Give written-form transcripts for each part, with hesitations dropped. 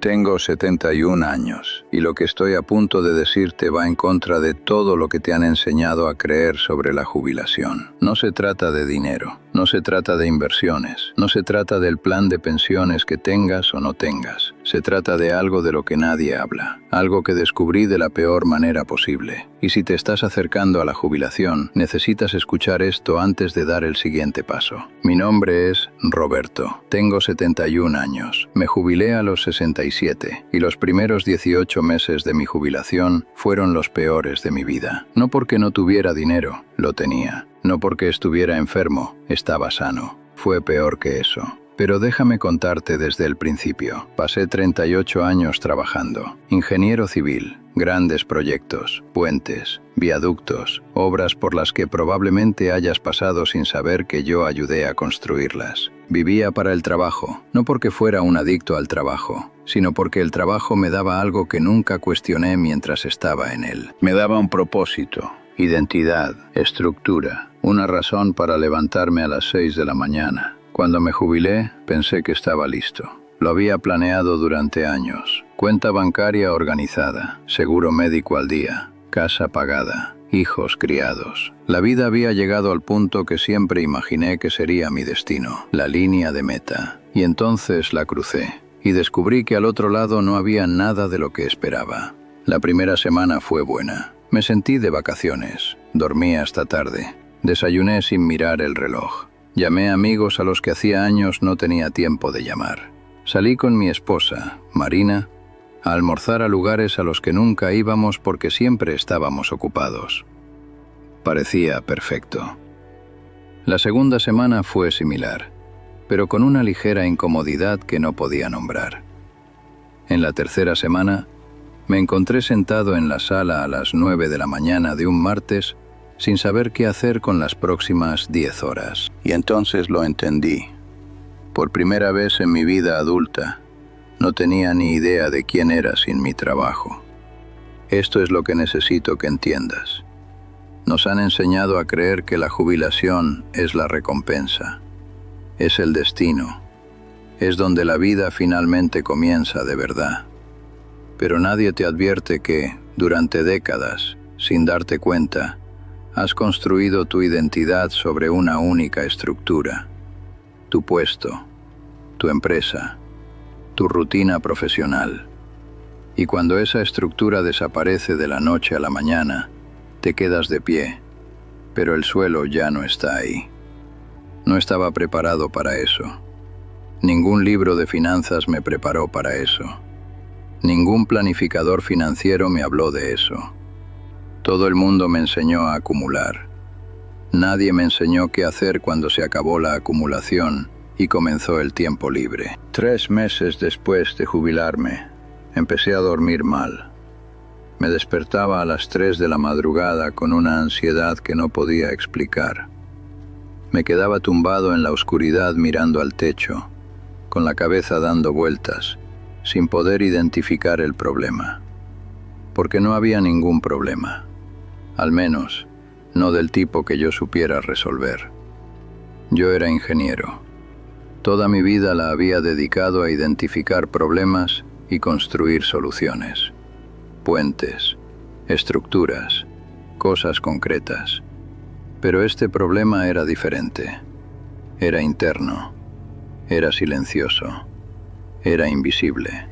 Tengo 71 años y lo que estoy a punto de decirte va en contra de todo lo que te han enseñado a creer sobre la jubilación. No se trata de dinero, no se trata de inversiones, no se trata del plan de pensiones que tengas o no tengas. Se trata de algo de lo que nadie habla, algo que descubrí de la peor manera posible. Y si te estás acercando a la jubilación, necesitas escuchar esto antes de dar el siguiente paso. Mi nombre es Roberto. Tengo 71 años. Me jubilé a los 67 y los primeros 18 meses de mi jubilación fueron los peores de mi vida. No porque no tuviera dinero, lo tenía. No porque estuviera enfermo, estaba sano. Fue peor que eso. Pero déjame contarte desde el principio. Pasé 38 años trabajando. Ingeniero civil, grandes proyectos, puentes, viaductos, obras por las que probablemente hayas pasado sin saber que yo ayudé a construirlas. Vivía para el trabajo, no porque fuera un adicto al trabajo, sino porque el trabajo me daba algo que nunca cuestioné mientras estaba en él. Me daba un propósito, identidad, estructura, una razón para levantarme a las 6 de la mañana. Cuando me jubilé, pensé que estaba listo. Lo había planeado durante años. Cuenta bancaria organizada, seguro médico al día, casa pagada, hijos criados. La vida había llegado al punto que siempre imaginé que sería mi destino, la línea de meta. Y entonces la crucé, y descubrí que al otro lado no había nada de lo que esperaba. La primera semana fue buena. Me sentí de vacaciones, dormí hasta tarde, desayuné sin mirar el reloj. Llamé a amigos a los que hacía años no tenía tiempo de llamar. Salí con mi esposa, Marina, a almorzar a lugares a los que nunca íbamos porque siempre estábamos ocupados. Parecía perfecto. La segunda semana fue similar, pero con una ligera incomodidad que no podía nombrar. En la tercera semana, me encontré sentado en la sala a las 9 de la mañana de un martes sin saber qué hacer con las próximas 10 horas. Y entonces lo entendí. Por primera vez en mi vida adulta, no tenía ni idea de quién era sin mi trabajo. Esto es lo que necesito que entiendas. Nos han enseñado a creer que la jubilación es la recompensa, es el destino, es donde la vida finalmente comienza de verdad. Pero nadie te advierte que, durante décadas, sin darte cuenta, has construido tu identidad sobre una única estructura. Tu puesto, tu empresa, tu rutina profesional. Y cuando esa estructura desaparece de la noche a la mañana, te quedas de pie, pero el suelo ya no está ahí. No estaba preparado para eso. Ningún libro de finanzas me preparó para eso. Ningún planificador financiero me habló de eso. Todo el mundo me enseñó a acumular. Nadie me enseñó qué hacer cuando se acabó la acumulación y comenzó el tiempo libre. 3 meses después de jubilarme, empecé a dormir mal. Me despertaba a las 3 de la madrugada con una ansiedad que no podía explicar. Me quedaba tumbado en la oscuridad mirando al techo, con la cabeza dando vueltas, sin poder identificar el problema. Porque no había ningún problema. Al menos, no del tipo que yo supiera resolver. Yo era ingeniero. Toda mi vida la había dedicado a identificar problemas y construir soluciones. Puentes, estructuras, cosas concretas. Pero este problema era diferente. Era interno. Era silencioso. Era invisible.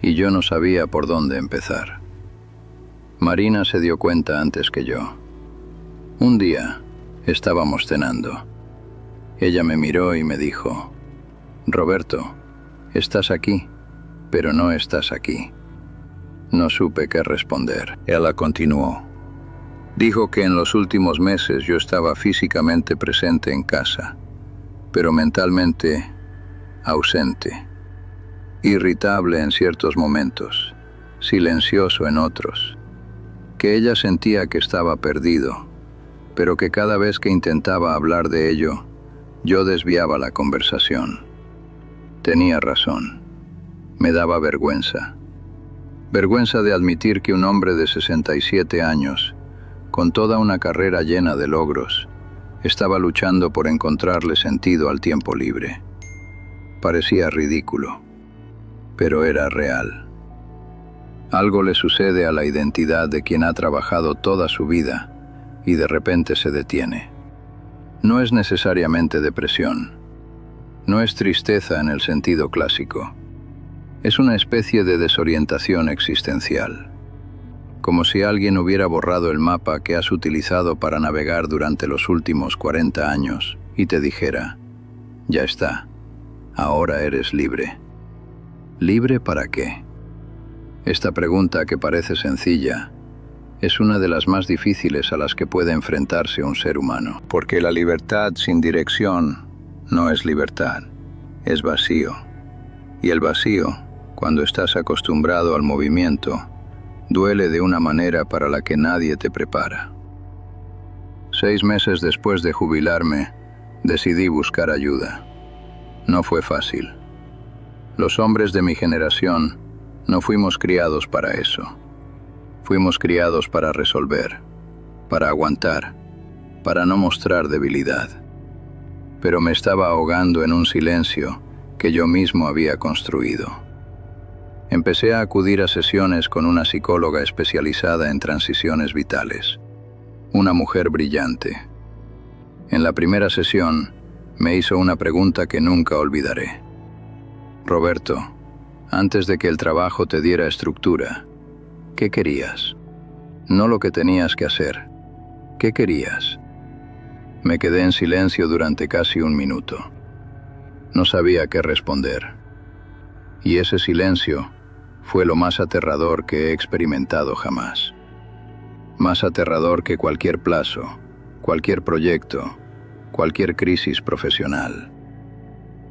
Y yo no sabía por dónde empezar. Marina se dio cuenta antes que yo. Un día, estábamos cenando. Ella me miró y me dijo: «Roberto, estás aquí, pero no estás aquí». No supe qué responder. Ella continuó. Dijo que en los últimos meses yo estaba físicamente presente en casa, pero mentalmente ausente. Irritable en ciertos momentos, silencioso en otros. Que ella sentía que estaba perdido, pero que cada vez que intentaba hablar de ello, yo desviaba la conversación. Tenía razón. Me daba vergüenza. Vergüenza de admitir que un hombre de 67 años, con toda una carrera llena de logros, estaba luchando por encontrarle sentido al tiempo libre. Parecía ridículo. pero era real. Algo le sucede a la identidad de quien ha trabajado toda su vida y de repente se detiene. No es necesariamente depresión. No es tristeza en el sentido clásico. Es una especie de desorientación existencial. Como si alguien hubiera borrado el mapa que has utilizado para navegar durante los últimos 40 años y te dijera, ya está, ahora eres libre. ¿Libre para qué? Esta pregunta, que parece sencilla, es una de las más difíciles a las que puede enfrentarse un ser humano. Porque la libertad sin dirección no es libertad, es vacío. Y el vacío, cuando estás acostumbrado al movimiento, duele de una manera para la que nadie te prepara. 6 meses después de jubilarme, decidí buscar ayuda. No fue fácil. Los hombres de mi generación no fuimos criados para eso. Fuimos criados para resolver, para aguantar, para no mostrar debilidad. Pero me estaba ahogando en un silencio que yo mismo había construido. Empecé a acudir a sesiones con una psicóloga especializada en transiciones vitales, una mujer brillante. En la primera sesión, me hizo una pregunta que nunca olvidaré. Roberto, antes de que el trabajo te diera estructura, ¿qué querías? No lo que tenías que hacer. ¿Qué querías? Me quedé en silencio durante casi 1 minuto. No sabía qué responder. Y ese silencio fue lo más aterrador que he experimentado jamás. Más aterrador que cualquier plazo, cualquier proyecto, cualquier crisis profesional.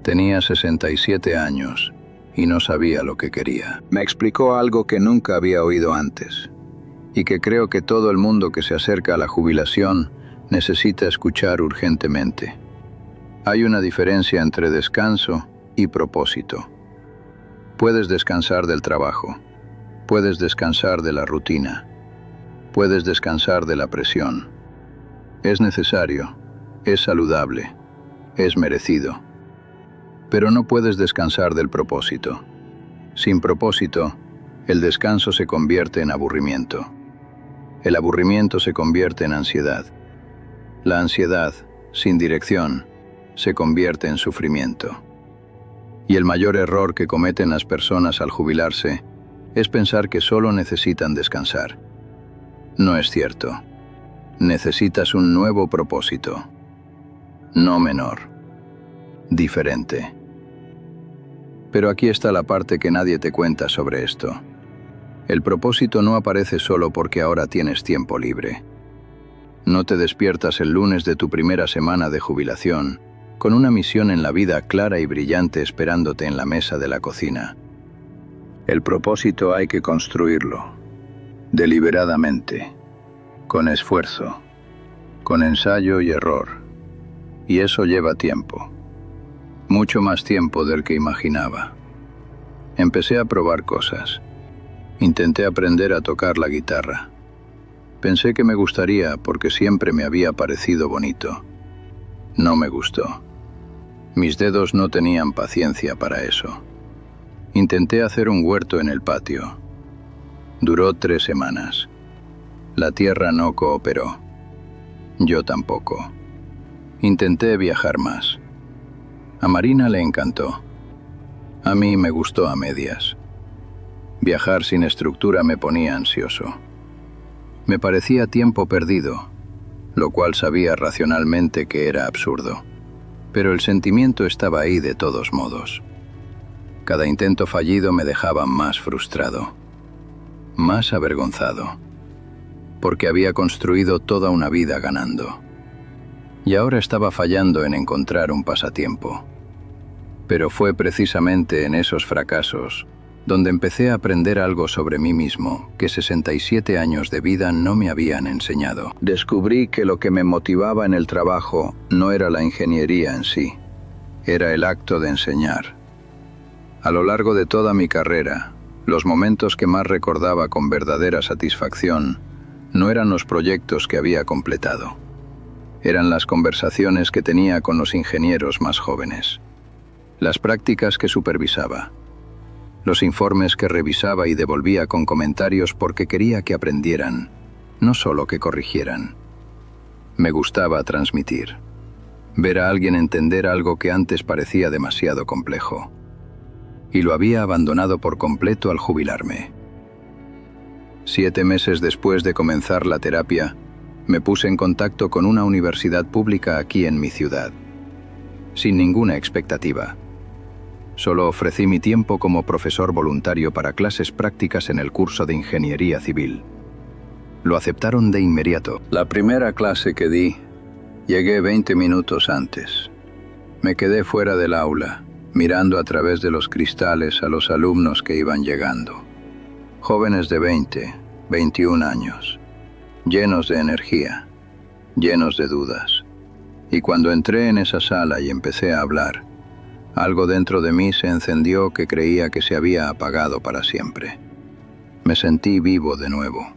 Tenía 67 años y no sabía lo que quería. Me explicó algo que nunca había oído antes y que creo que todo el mundo que se acerca a la jubilación necesita escuchar urgentemente. Hay una diferencia entre descanso y propósito. Puedes descansar del trabajo, puedes descansar de la rutina, puedes descansar de la presión. Es necesario, es saludable, es merecido. Pero no puedes descansar del propósito. Sin propósito, el descanso se convierte en aburrimiento. El aburrimiento se convierte en ansiedad. La ansiedad, sin dirección, se convierte en sufrimiento. Y el mayor error que cometen las personas al jubilarse es pensar que solo necesitan descansar. No es cierto. Necesitas un nuevo propósito. No menor. Diferente. Pero aquí está la parte que nadie te cuenta sobre esto. El propósito no aparece solo porque ahora tienes tiempo libre. No te despiertas el lunes de tu primera semana de jubilación con una misión en la vida clara y brillante esperándote en la mesa de la cocina. El propósito hay que construirlo, deliberadamente, con esfuerzo, con ensayo y error. Y eso lleva tiempo, mucho más tiempo del que imaginaba. Empecé a probar cosas. Intenté aprender a tocar la guitarra. Pensé que me gustaría porque siempre me había parecido bonito. No me gustó. Mis dedos no tenían paciencia para eso. Intenté hacer un huerto en el patio. Duró 3 semanas. La tierra no cooperó. Yo tampoco. Intenté viajar más. A Marina le encantó. A mí me gustó a medias. Viajar sin estructura me ponía ansioso. Me parecía tiempo perdido, lo cual sabía racionalmente que era absurdo. Pero el sentimiento estaba ahí de todos modos. Cada intento fallido me dejaba más frustrado, más avergonzado, porque había construido toda una vida ganando. Y ahora estaba fallando en encontrar un pasatiempo. Pero fue precisamente en esos fracasos donde empecé a aprender algo sobre mí mismo que 67 años de vida no me habían enseñado. Descubrí que lo que me motivaba en el trabajo no era la ingeniería en sí, era el acto de enseñar. A lo largo de toda mi carrera, los momentos que más recordaba con verdadera satisfacción no eran los proyectos que había completado. Eran las conversaciones que tenía con los ingenieros más jóvenes, las prácticas que supervisaba, los informes que revisaba y devolvía con comentarios porque quería que aprendieran, no solo que corrigieran. Me gustaba transmitir. Ver a alguien entender algo que antes parecía demasiado complejo. Y lo había abandonado por completo al jubilarme. 7 meses después de comenzar la terapia, me puse en contacto con una universidad pública aquí en mi ciudad. Sin ninguna expectativa. Solo ofrecí mi tiempo como profesor voluntario para clases prácticas en el curso de Ingeniería Civil. Lo aceptaron de inmediato. La primera clase que di, llegué 20 minutos antes. Me quedé fuera del aula, mirando a través de los cristales a los alumnos que iban llegando. Jóvenes de 20, 21 años, llenos de energía, llenos de dudas. Y cuando entré en esa sala y empecé a hablar, algo dentro de mí se encendió que creía que se había apagado para siempre. Me sentí vivo de nuevo.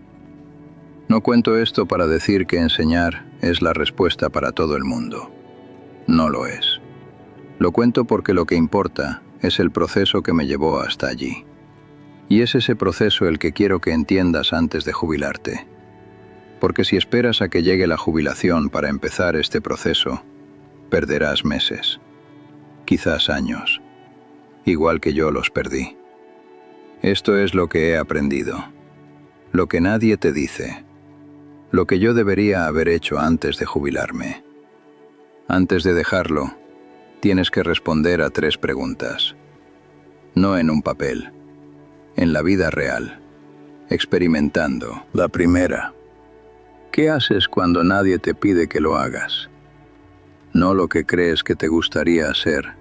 No cuento esto para decir que enseñar es la respuesta para todo el mundo. No lo es. Lo cuento porque lo que importa es el proceso que me llevó hasta allí. Y es ese proceso el que quiero que entiendas antes de jubilarte. Porque si esperas a que llegue la jubilación para empezar este proceso, perderás meses, quizás años, igual que yo los perdí. Esto es lo que he aprendido, lo que nadie te dice, lo que yo debería haber hecho antes de jubilarme. Antes de dejarlo, tienes que responder a 3 preguntas. No en un papel, en la vida real, experimentando. La primera, ¿qué haces cuando nadie te pide que lo hagas? No lo que crees que te gustaría hacer.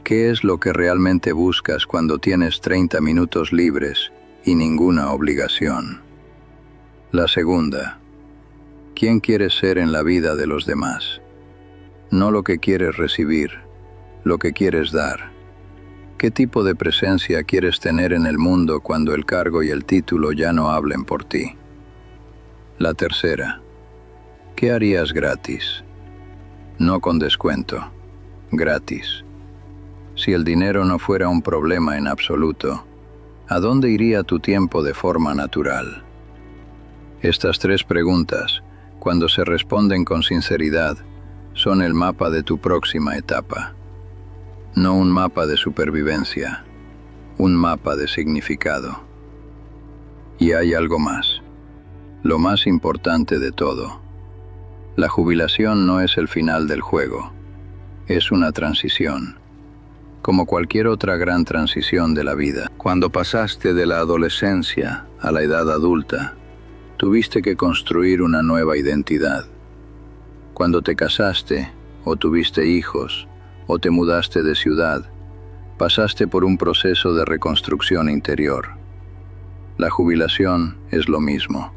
¿Qué es lo que realmente buscas cuando tienes 30 minutos libres y ninguna obligación? La segunda, ¿quién quieres ser en la vida de los demás? No lo que quieres recibir, lo que quieres dar. ¿Qué tipo de presencia quieres tener en el mundo cuando el cargo y el título ya no hablen por ti? La tercera, ¿qué harías gratis? No con descuento, gratis. Si el dinero no fuera un problema en absoluto, ¿a dónde iría tu tiempo de forma natural? Estas 3 preguntas, cuando se responden con sinceridad, son el mapa de tu próxima etapa. No un mapa de supervivencia, un mapa de significado. Y hay algo más, lo más importante de todo. La jubilación no es el final del juego, es una transición. Como cualquier otra gran transición de la vida. Cuando pasaste de la adolescencia a la edad adulta, tuviste que construir una nueva identidad. Cuando te casaste, o tuviste hijos, o te mudaste de ciudad, pasaste por un proceso de reconstrucción interior. La jubilación es lo mismo,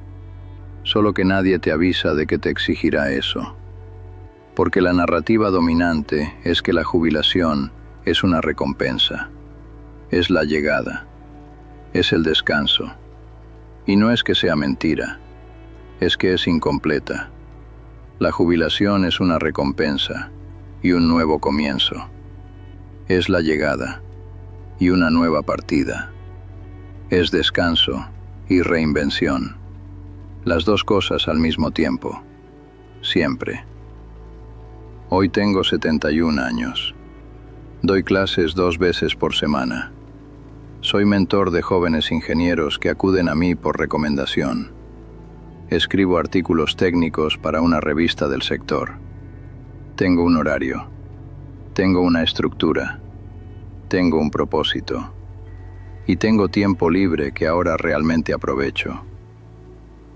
solo que nadie te avisa de que te exigirá eso. Porque la narrativa dominante es que la jubilación es una recompensa, es la llegada, es el descanso. Y no es que sea mentira, es que es incompleta. La jubilación es una recompensa y un nuevo comienzo. Es la llegada y una nueva partida. Es descanso y reinvención. Las 2 cosas al mismo tiempo, siempre. Hoy tengo 71 años. Doy clases 2 veces por semana. Soy mentor de jóvenes ingenieros que acuden a mí por recomendación. Escribo artículos técnicos para una revista del sector. Tengo un horario. Tengo una estructura. Tengo un propósito. Y tengo tiempo libre que ahora realmente aprovecho.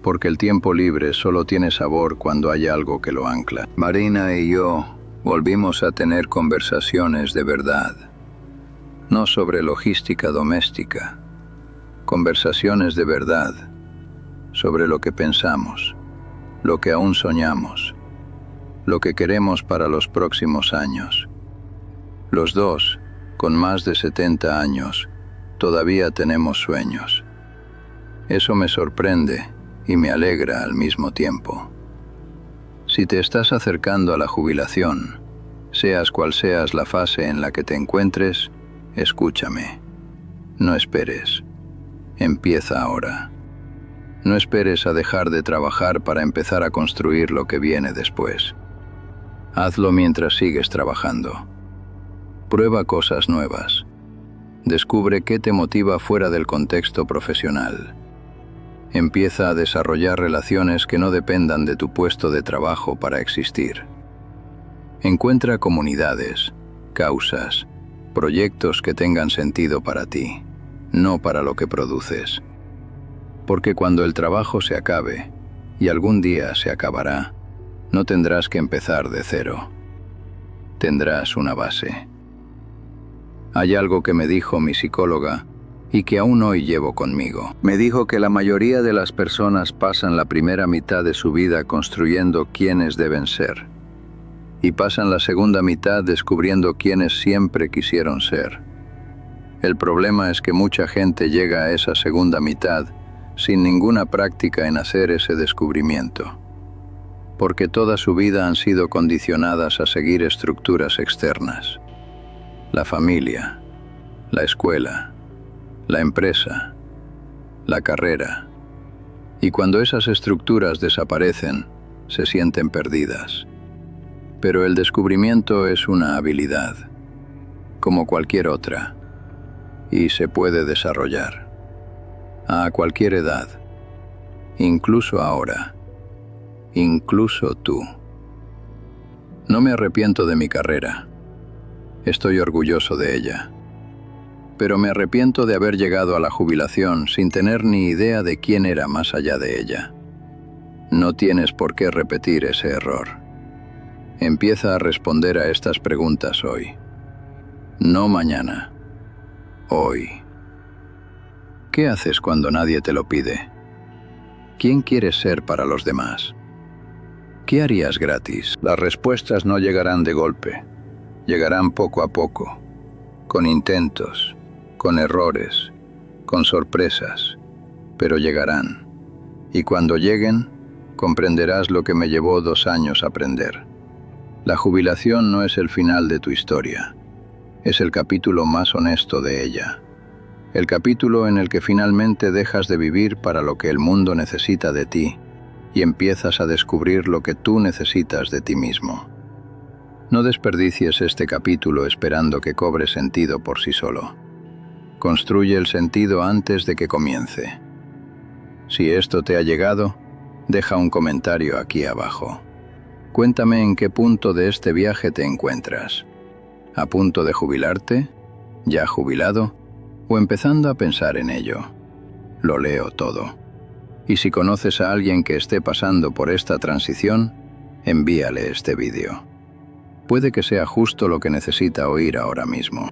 Porque el tiempo libre solo tiene sabor cuando hay algo que lo ancla. Marina y yo volvimos a tener conversaciones de verdad, no sobre logística doméstica, conversaciones de verdad, sobre lo que pensamos, lo que aún soñamos, lo que queremos para los próximos años. Los 2, con más de 70 años, todavía tenemos sueños. Eso me sorprende y me alegra al mismo tiempo. Si te estás acercando a la jubilación, seas cual seas la fase en la que te encuentres, escúchame. No esperes. Empieza ahora. No esperes a dejar de trabajar para empezar a construir lo que viene después. Hazlo mientras sigues trabajando. Prueba cosas nuevas. Descubre qué te motiva fuera del contexto profesional. Empieza a desarrollar relaciones que no dependan de tu puesto de trabajo para existir. Encuentra comunidades, causas, proyectos que tengan sentido para ti, no para lo que produces. Porque cuando el trabajo se acabe, y algún día se acabará, no tendrás que empezar de cero. Tendrás una base. Hay algo que me dijo mi psicóloga y que aún hoy llevo conmigo. Me dijo que la mayoría de las personas pasan la primera mitad de su vida construyendo quiénes deben ser y pasan la segunda mitad descubriendo quiénes siempre quisieron ser. El problema es que mucha gente llega a esa segunda mitad sin ninguna práctica en hacer ese descubrimiento, porque toda su vida han sido condicionadas a seguir estructuras externas. La familia, la escuela, la empresa, la carrera. Y cuando esas estructuras desaparecen, se sienten perdidas. Pero el descubrimiento es una habilidad, como cualquier otra, y se puede desarrollar. A cualquier edad, incluso ahora, incluso tú. No me arrepiento de mi carrera. Estoy orgulloso de ella. Pero me arrepiento de haber llegado a la jubilación sin tener ni idea de quién era más allá de ella. No tienes por qué repetir ese error. Empieza a responder a estas preguntas hoy. No mañana. Hoy. ¿Qué haces cuando nadie te lo pide? ¿Quién quieres ser para los demás? ¿Qué harías gratis? Las respuestas no llegarán de golpe. Llegarán poco a poco, con intentos, con errores, con sorpresas, pero llegarán. Y cuando lleguen, comprenderás lo que me llevó 2 años aprender. La jubilación no es el final de tu historia, es el capítulo más honesto de ella. El capítulo en el que finalmente dejas de vivir para lo que el mundo necesita de ti y empiezas a descubrir lo que tú necesitas de ti mismo. No desperdicies este capítulo esperando que cobre sentido por sí solo. Construye el sentido antes de que comience. Si esto te ha llegado, deja un comentario aquí abajo. Cuéntame en qué punto de este viaje te encuentras. ¿A punto de jubilarte? ¿Ya jubilado? ¿O empezando a pensar en ello? Lo leo todo. Y si conoces a alguien que esté pasando por esta transición, envíale este vídeo. Puede que sea justo lo que necesita oír ahora mismo.